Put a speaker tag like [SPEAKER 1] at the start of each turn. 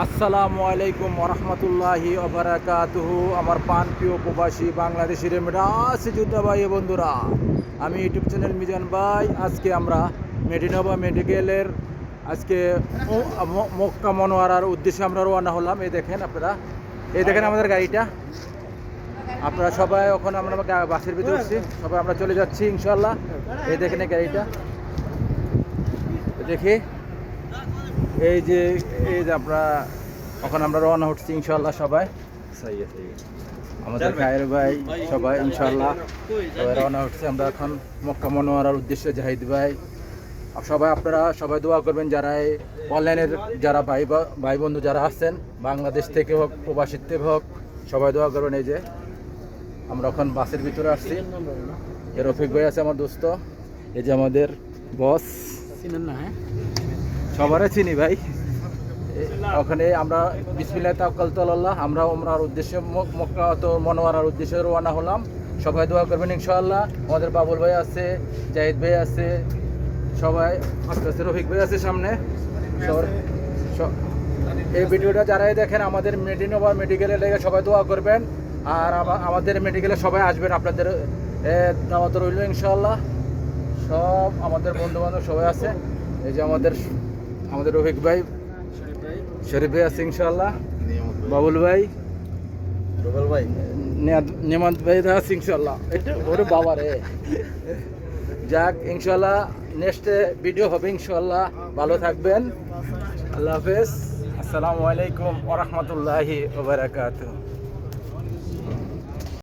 [SPEAKER 1] আসসালামু আলাইকুম ওরহমতুল্লাহি ওবারাকাতুহু। আমার প্রিয় প্রবাসী বাংলাদেশি রেমিডাস যোদ্ধা ভাই ও বন্ধুরা, আমি ইউটিউব চ্যানেল মিজান ভাই। আজকে আমরা মেডিনোভা মেডিকেলের আজকে মক্কা মনোয়ারার উদ্দেশ্যে আমরা রওনা হলাম। এই দেখেন আপনারা, এই দেখেন আমাদের গাড়িটা। আপনারা সবাই ওখানে আমরা বাসের ভিতরে উঠছি, সবাই আমরা চলে যাচ্ছি ইনশাল্লাহ। এই দেখেন এই গাড়িটা দেখি, এই যে আমরা ওখানে আমরা রওনা হচ্ছি ইনশাল্লাহ। সবাই আমাদের খায়ের ভাই সবাই ইনশাল্লাহ সবাই রওনা হচ্ছে। আমরা এখন মক্কা মনোয়ারার উদ্দেশ্যে জাহিদ ভাই সবাই, আপনারা সবাই দোয়া করবেন। যারা এই অনলাইনের যারা ভাই বন্ধু যারা আছেন, বাংলাদেশ থেকে হোক প্রবাসীর থেকে হোক, সবাই দোয়া করবেন। এই যে আমরা এখন বাসের ভিতরে আসছি। এর রফিক ভাই আছে আমার দোস্ত, এই যে আমাদের বস, চিনেন না? হ্যাঁ, সবারই চিনি ভাই। ওখানে আমরা বিসমিল্লাহ তাওয়াক্কালতু আলাল্লাহ, আমরা ওমরার উদ্দেশ্যে মক্কা তো মনোয়ারার উদ্দেশ্যে রওনা হলাম। সবাই দোয়া করবেন ইনশাআল্লাহ। আমাদের বাবুল ভাই আছে, জাহিদ ভাই আছে, সবাই আস্তে আস্তে, রফিক ভাই আছে সামনে। এই ভিডিওটা যারাই দেখেন আমাদের মেডিনোভা মেডিকেলে লেগে সবাই দোয়া করবেন। আর আমাদের মেডিকেলে সবাই আসবেন, আপনাদের দাওয়াত রইল ইনশাআল্লাহ। সব আমাদের বন্ধু বান্ধব সবাই আছে। এই যে আমাদের রফিক ভাই, শরীফ ভাই আছে ইনশাআল্লাহ, বাবুল ভাই, নেমাত ভাই আছে ইনশাআল্লাহ। ওরে বাবা রে, যাক ইনশাআল্লাহ নেক্সটে ভিডিও হবে ইনশাআল্লাহ। ভালো থাকবেন, আল্লাহ হাফেজ, আসসালামু আলাইকুম ওয়া রাহমাতুল্লাহি ওয়া বারাকাতুহু।